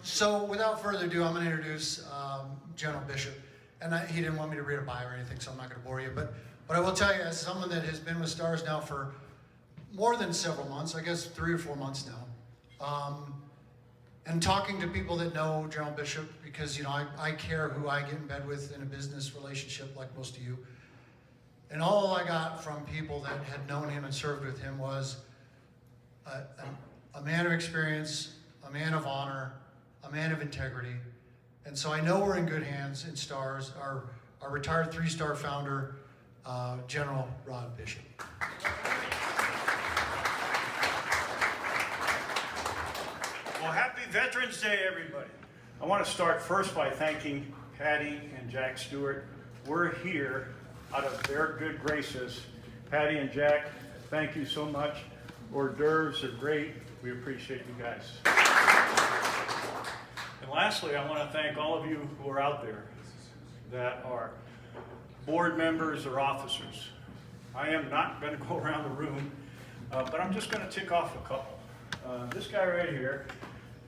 So without further ado, I'm going to introduce General Bishop. And he didn't want me to read a bio or anything, so I'm not going to bore you. But I will tell you, as someone that has been with STARS now for more than several months, I guess 3 or 4 months now, and talking to people that know General Bishop, because I care who I get in bed with in a business relationship like most of you. And all I got from people that had known him and served with him was a man of experience, a man of honor, a man of integrity. And so I know we're in good hands in STARS, our retired 3-star founder, General Rod Bishop. Well, happy Veterans Day, everybody. I want to start first by thanking Patty and Jack Stewart. We're here out of their good graces. Patty and Jack, thank you so much. Hors d'oeuvres are great. We appreciate you guys. And lastly, I want to thank all of you who are out there that are board members or officers. I am not going to go around the room, but I'm just going to tick off a couple. This guy right here,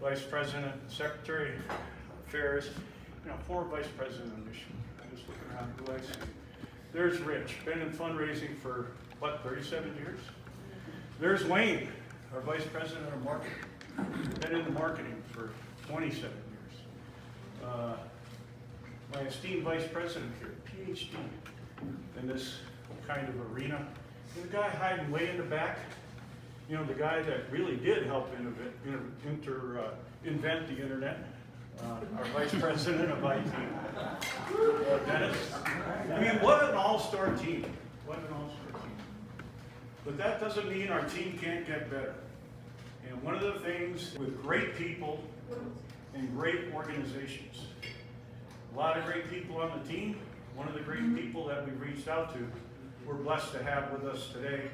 Vice President, Secretary of Affairs, former Vice President of Michigan. I'm just looking around who I see. There's Rich, been in fundraising for, 37 years? There's Wayne, our Vice President of Marketing, been in the marketing for 27 years. My esteemed Vice President here, PhD in this kind of arena. And the guy hiding way in the back, the guy that really did help invent the internet, our Vice President of IT, Dennis. I mean, what an all-star team. What an all-star team. But that doesn't mean our team can't get better. And one of the things with great people and great organizations, a lot of great people on the team, one of the great people that we've reached out to, we're blessed to have with us today,